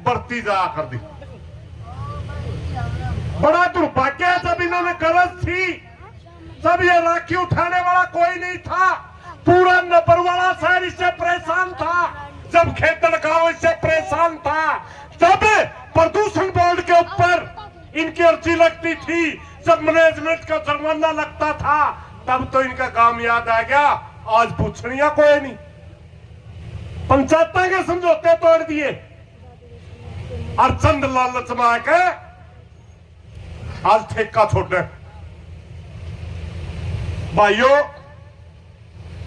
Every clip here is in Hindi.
बढ़ती जा कर दी। बड़ा दुर्भाग्य है, जब इन्होंने गरज थी जब ये राखी उठाने वाला कोई नहीं था। पूरा नपरवाड़ा शहर इससे परेशान था, जब खेतड़ गांव इससे परेशान था, जब प्रदूषण बोर्ड के ऊपर इनकी अर्जी लगती थी, जब मैनेजमेंट का जुर्माना लगता था, तब तो इनका काम याद आ गया। आज पूछनिया कोई नहीं, पंचायत के समझौते तोड़ दिए और चंद लालच में आके आज ठेका छोड़ने। भाइयों,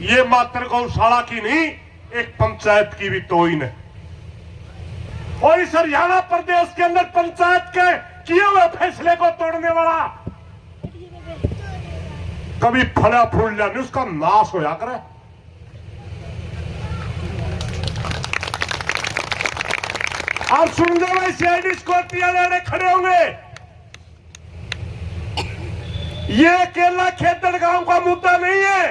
ये मात्र गौशाला की नहीं, एक पंचायत की भी तोहिन है। और इस हरियाणा प्रदेश के अंदर पंचायत के किए हुए फैसले को तोड़ने वाला कभी फला फूल जाने उसका नाश होया करे। आप सुनते हुए सीआईडी स्कॉर्पियो लेने खड़े होंगे। ये अकेला खेतड़ गांव का मुद्दा नहीं है।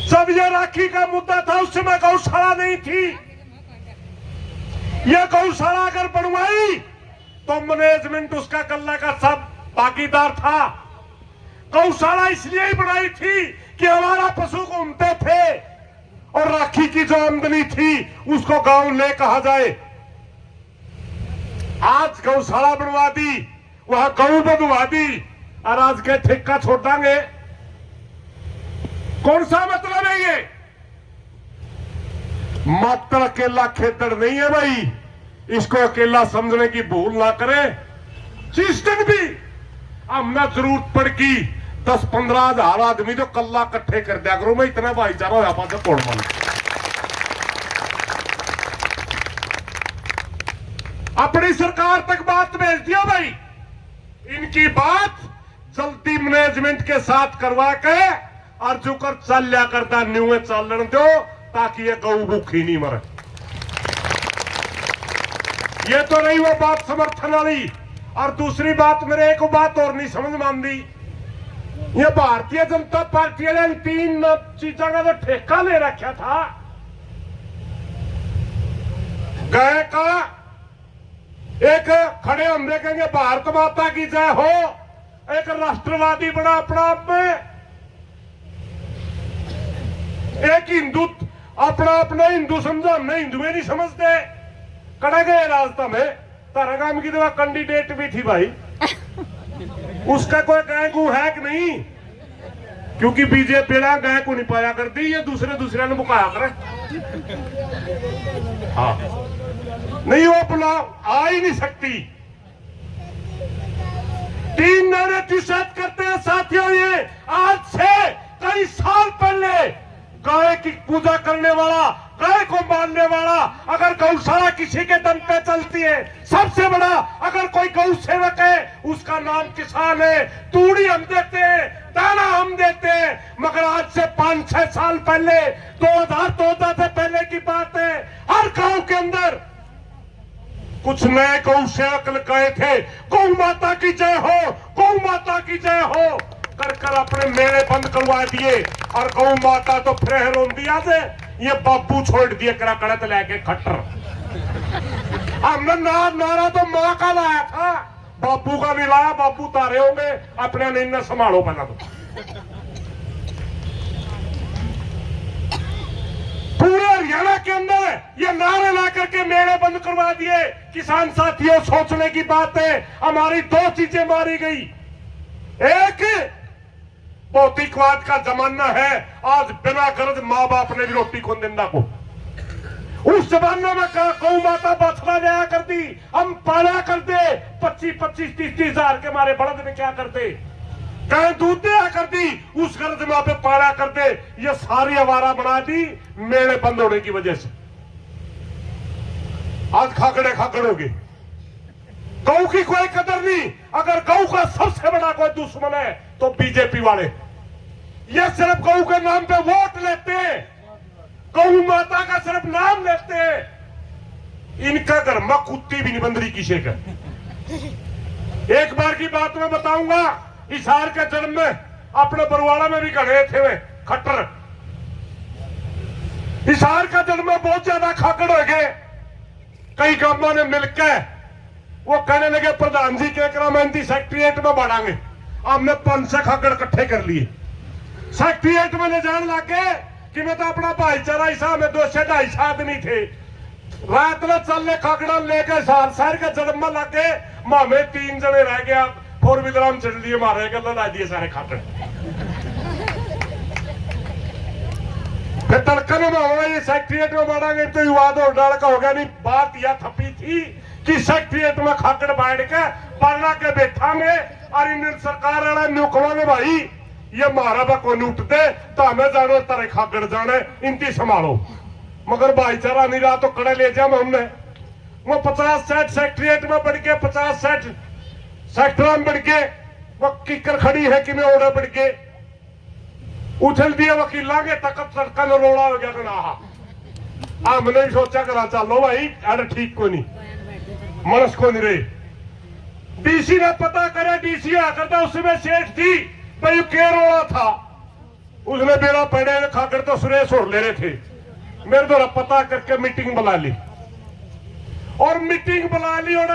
जब ये राखी का मुद्दा था उस समय गौशाला नहीं थी। यह गौशाला अगर बनवाई तो मैनेजमेंट उसका कल्ला का सब भागीदार था। गौशाला इसलिए ही बनाई थी कि हमारा पशु घूमते थे और राखी की जो आमदनी थी उसको गांव ले कहा जाए। आज गौशाला बनवा दी, वहां गऊ बनवा दी और आज के ठेका छोड़ देंगे। कौन सा मतलब है ये? मात्र अकेला खेतड़ नहीं है भाई, इसको अकेला समझने की भूल ना करें। जिस दिन भी हमने जरूरत पड़गी 10-15 हजार आदमी तो कल्ला इकट्ठे कर दिया करो। मैं इतना भाईचारा होया पास कौन मान। अपनी सरकार तक बात भेज दिया भाई, इनकी बात जल्दी मैनेजमेंट के साथ करवा के और जुकर चल लिया करता न्यूए चलन दो ताकि ये गऊ भूखी नहीं मरे। ये तो नहीं वो बात समर्थन वाली। और दूसरी बात, मेरे एक बात और नहीं समझ मान दी, ये भारतीय जनता पार्टी ने इन 3 चीजों का तो ठेका ले रखा था। गाय का एक खड़े हम देखेंगे भारत माता की जय हो, एक राष्ट्रवादी बड़ा अपना आप में, एक हिंदू अपना अपना हिंदू समझा, हमने हिंदू में नहीं समझते। कड़ा गए रास्ता में तारागाम की दवा कैंडिडेट भी थी भाई, उसका कोई गाय को है कि नहीं, क्योंकि बीजेपी गाय को नहीं पाया करती, ये दूसरे ने बुकाया करे। हाँ नहीं, वो अपना आ ही नहीं सकती। 3 नारे निषेध करते हैं साथियों। ये आज से कई साल पहले गाय की पूजा करने वाला, गाय को मानने वाला, अगर गौशाला किसी के दम पे चलती है, सबसे बड़ा अगर कोई गौ सेवक है उसका नाम किसान है। तूड़ी हम देते हैं, दाना हम देते हैं, मगर आज से 5-6 साल पहले 2014 से पहले की बात है, हर गांव के अंदर कुछ नए गौ सेवक गए थे, गौ माता की जय हो, गौ माता की जय हो कर अपने मेले बंद करवा दिए। और गौ माता तो फिर रोन दिया से ये बापू छोड़ दिए करा कड़त लेके खट्टर। हमने नारा तो माँ का लाया था, बापू का नहीं लाया। बापू तारे होंगे अपने नहीं संभालो पहला तो। पूरे हरियाणा के अंदर ये नारे ला करके मेले बंद करवा दिए। किसान साथियों, सोचने की बात है, हमारी 2 चीजें मारी गई। एक भौतिकवाद का जमाना है, आज बिना गरज माँ बाप ने भी रोटी कौन देना को। उस जमाने में गौ माता बछड़ा जाया करती, हम पाला करते 25-30 हजार के मारे बड़द में क्या करते, कहीं दूध दिया करती, उस गरज में पे पाला करते। ये सारी आवारा बना दी मेले बंद होने की वजह से। आज खाकड़े हो गए, गौ की कोई कदर नहीं। अगर गौ का सबसे बड़ा कोई दुश्मन है तो बीजेपी वाले। ये सिर्फ गौ के नाम पे वोट लेते हैं, गौ माता का सिर्फ नाम लेते हैं। इनका घर में कुत्ती भी नहीं बंदरी किसी का। एक बार की बात मैं बताऊंगा, हिसार के जन्म में अपने बरवाड़ा में भी गए थे वे खट्टर। हिसार का जन्म में बहुत ज्यादा खाकड़ हो गए। कई गांवों ने मिलकर वो कहने लगे प्रधान जी के मेहनती सेक्रेटरिएट में बढ़ाएंगे। हमने 500 खाकड़ इकट्ठे कर लिए, सेक्रेटरिएट में ले जाने लगे कि मैं तो अपना भाईचारा हिसाब में 200-250 आदमी थे। रात में चलने खाकड़ा लेकर शहर के जन्म में लगे, मामे 3 जने रह गया, 4 व्हीलर हम चल दिए, मारे गल ला दिए सारे खाकड़। फिर तड़कन में होगा ये सेक्रेटरिएट में बढ़ाएंगे तो विवाद और डाल का हो गया। नहीं, बात यह थपी थी कि सेक्रेटरिएट में खाकड़ बैठ के पढ़ना के बैठांगे और इन सरकार वाला न्यूकवा में भाई ये मारा बा को उठ दे तो हमें जानो तारे खाकड़ जाने इनकी संभालो। मगर भाईचारा नहीं रहा तो कड़े ले जाए हमने। वो 50-60 सेक्रेटरिएट में बढ़ के 50-60 सेक्टर में बढ़ के वो किकर खड़ी है कि मैं ओढ़े बढ़ के उछल दिया वकीला के तकत सड़कन रोड़ा हो गया ना। हमने भी सोचा करा चलो भाई अरे ठीक को नहीं मनस को नहीं रही। डीसी ने पता करे, डीसी आकर था उसमें सेठ थी भाई के रोड़ा था, उसने मेरा पड़े खाकर तो सुरेश और ले रहे थे। मेरे द्वारा पता करके मीटिंग बुला ली और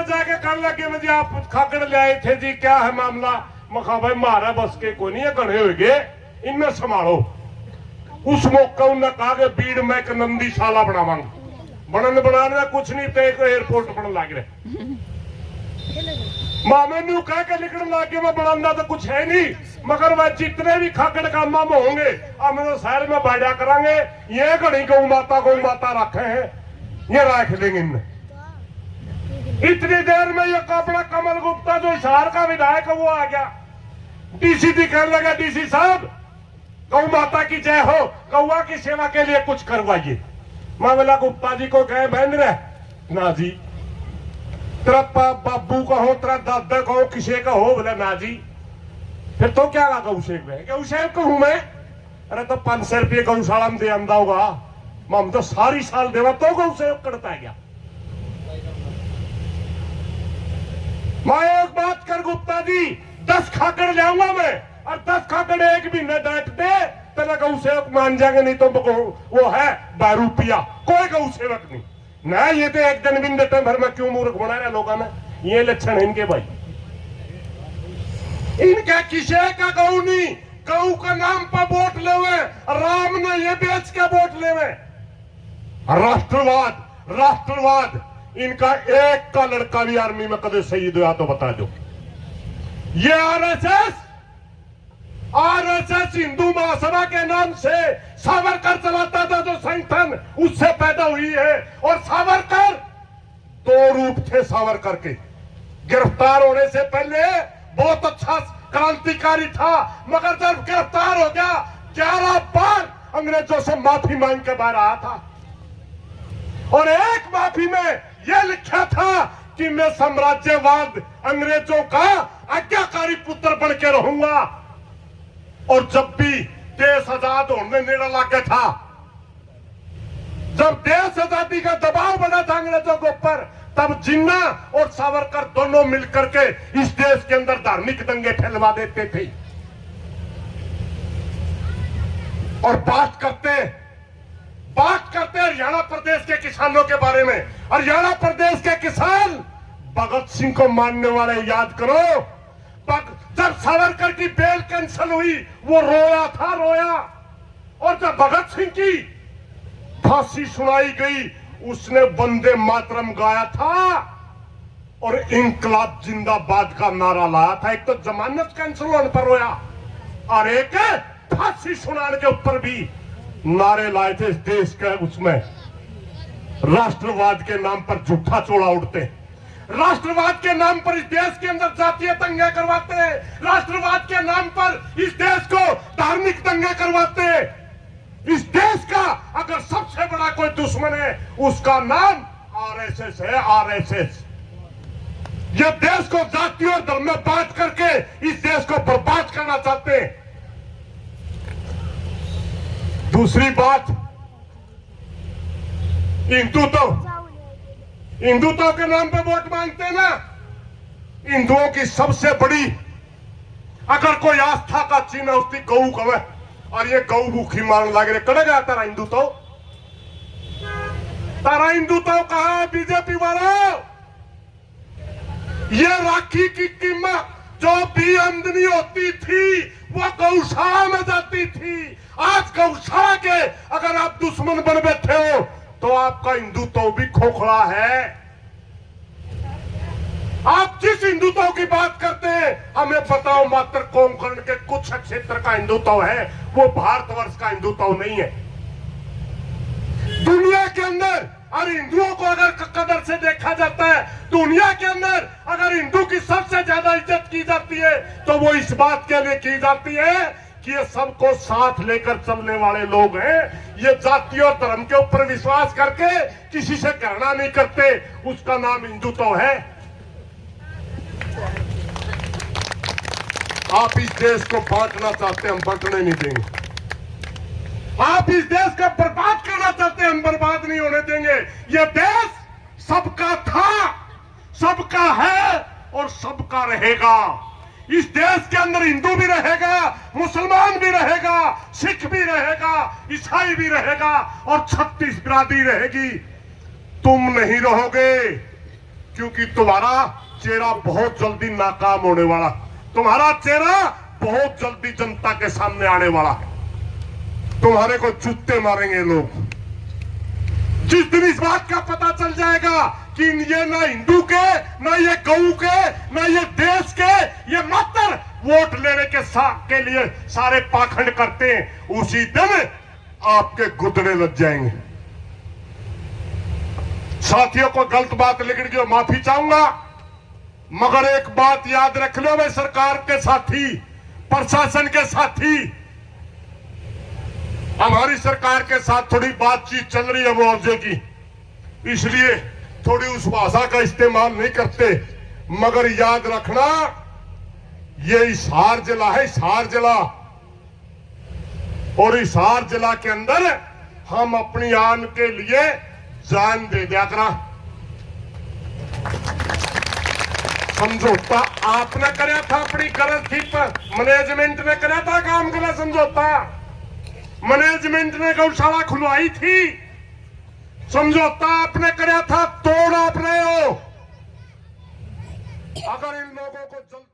जाके कहने लगे मुझे आप खाकड़ ले आए थे जी, क्या है मामला? मखा भाई मारा बस के कोई नहीं है, गणे हो गए इनमें संभालो। उस मौका उन्होंने कहा कि बीड़ में एक नंदीशाला बनावांगे, बनन बनाने कुछ नहीं तो एक एयरपोर्ट बन लग रहे। मामे न्यू कह के लिखने लगे मैं बनाना तो कुछ है नहीं, मगर वह जितने भी खाकड़ काम होंगे हम तो शहर में बैठा करांगे। ये घड़ी गौ माता रखे हैं, ये रख लेंगे इनमें। इतनी देर में ये अपना कमल गुप्ता जो हिसार का विधायक वो आ गया। डीसी कहने लगा डीसी साहब गौ माता की जय हो, गौवा की सेवा के लिए कुछ करवाइए। मामला गुप्ता जी को कहे महेंद्र ना जी, तेरा बाबू का हो, तेरा दादा का हो, किसी का हो? बोले ना जी। फिर तो क्या लगा गौसेक में? गौसेक को हूं मैं। अरे तो 500 रुपये गौशाला में दे आंदा होगा, हम तो सारी साल देवा तो गौसेक करता है क्या? मैं एक बात कर गुप्ता जी, 10 खाकड़ ले आऊंगा मैं और 10 खाकड़ एक भी न डांट दे तो गौसेवक मान जाएंगे, नहीं तो वो है 12 रुपया, कोई गौसेवक नहीं ना। ये तो एक दिन बिन देते भर में क्यों मूर्ख बना रहे लोगों ने? ये लक्षण इनके भाई, इनका किसी का गौ नहीं, गौ का नाम पर वोट लेवे, राम ने ये बेच के वोट लेवे। राष्ट्रवाद इनका एक का लड़का भी आर्मी में कदे शहीद हुआ तो बता दो। ये आरएसएस हिंदू महासभा के नाम से सावरकर चलाता था जो संगठन, उससे पैदा हुई है। और सावरकर 2 रूप थे सावरकर के। गिरफ्तार होने से पहले बहुत अच्छा क्रांतिकारी था, मगर जब गिरफ्तार हो गया 11 बार अंग्रेजों से माफी मांग के बाहर आया था और एक माफी में यह लिखा था कि मैं साम्राज्यवाद अंग्रेजों का आज्ञाकारी पुत्र बन के रहूंगा। और जब भी देश आजाद होने नेड़ा लागे था, जब देश आजादी का दबाव बना था अंग्रेजों के ऊपर, तब जिन्ना और सावरकर दोनों मिलकर के इस देश के अंदर धार्मिक दंगे फैलवा देते थे। और बात करते हरियाणा प्रदेश के किसानों के बारे में। हरियाणा प्रदेश के किसान भगत सिंह को मानने वाले याद करो। जब सावरकर की बेल कैंसिल हुई वो रोया। और जब भगत सिंह की फांसी सुनाई गई उसने वंदे मातरम गाया था और इंकलाब जिंदाबाद का नारा लाया था। एक तो जमानत कैंसिल होने पर रोया और एक फांसी सुनाने के ऊपर भी नारे लाए थे। इस देश के उसमें राष्ट्रवाद के नाम पर झूठा चोला उड़ते, राष्ट्रवाद के नाम पर इस देश के अंदर जातीय दंगे करवाते हैं, राष्ट्रवाद के नाम पर इस देश को धार्मिक दंगे करवाते हैं। इस देश का अगर सबसे बड़ा कोई दुश्मन है उसका नाम आरएसएस है। आरएसएस ये देश को जाति और धर्म में बांट करके इस देश को बर्बाद करना चाहते हैं। दूसरी बात, हिंदुत्व के नाम पे वोट मांगते हैं ना। हिंदुओं की सबसे बड़ी अगर कोई आस्था का चिन्ह उसकी गऊ कवे और ये गऊ भूखी मांग लग रहे कड़े जाता रहा हिंदुत्व। तारा हिंदुत्व कहा है बीजेपी वालों? ये राखी की कीमत जो भी आमदनी होती थी वो गौशाला में जाती थी। आज गौशाला के अगर आप दुश्मन बन बैठे हो तो आपका हिंदुत्व भी खोखला है। आप जिस हिंदुत्व की बात करते हैं हमें बताओ, मात्र कोंकण के कुछ क्षेत्र का हिंदुत्व है, वो भारतवर्ष का हिंदुत्व नहीं है। दुनिया के अंदर और हिंदुओं को अगर कदर से देखा जाता है, दुनिया के अंदर अगर हिंदू की सबसे ज्यादा इज्जत की जाती है तो वो इस बात के लिए की जाती है कि ये सबको साथ लेकर चलने वाले लोग हैं। ये जाति और धर्म के ऊपर विश्वास करके किसी से घृणा नहीं करते, उसका नाम हिंदुत्व है। आप इस देश को बांटना चाहते हैं, हम बांटने नहीं देंगे। आप इस देश को बर्बाद करना चाहते हैं, हम बर्बाद नहीं होने देंगे। ये देश सबका था, सबका है और सबका रहेगा। इस देश के अंदर हिंदू भी रहेगा, मुसलमान भी रहेगा, सिख भी रहेगा, ईसाई भी रहेगा और 36 बिरादरी रहेगी। तुम नहीं रहोगे क्योंकि तुम्हारा चेहरा बहुत जल्दी नाकाम होने वाला, तुम्हारा चेहरा बहुत जल्दी जनता के सामने आने वाला है। तुम्हारे को जूते मारेंगे लोग। जिस दिन इस बात का पता चल जाएगा कि ये ना हिंदू के, ना ये गऊ के, ना ये देश के, ये मात्र वोट लेने के लिए सारे पाखंड करते हैं, उसी दिन आपके गुदड़े लग जाएंगे। साथियों को गलत बात लिखने की माफी चाहूंगा, मगर एक बात याद रख लो, मैं सरकार के साथी, प्रशासन के साथी, हमारी सरकार के साथ थोड़ी बातचीत चल रही है मुआवजे की, इसलिए थोड़ी उस भाषा का इस्तेमाल नहीं करते। मगर याद रखना, ये हिसार जिला है, हिसार जिला, और हिसार जिला के अंदर हम अपनी आन के लिए जान दे दिया करा। समझौता आपने कराया था, अपनी गलत थी पर मैनेजमेंट ने कराया था काम गलत समझौता। मैनेजमेंट ने गौशाला खुलवाई थी, समझौता आपने कराया था, तोड़ आप रहे हो। अगर इन लोगों को जल्द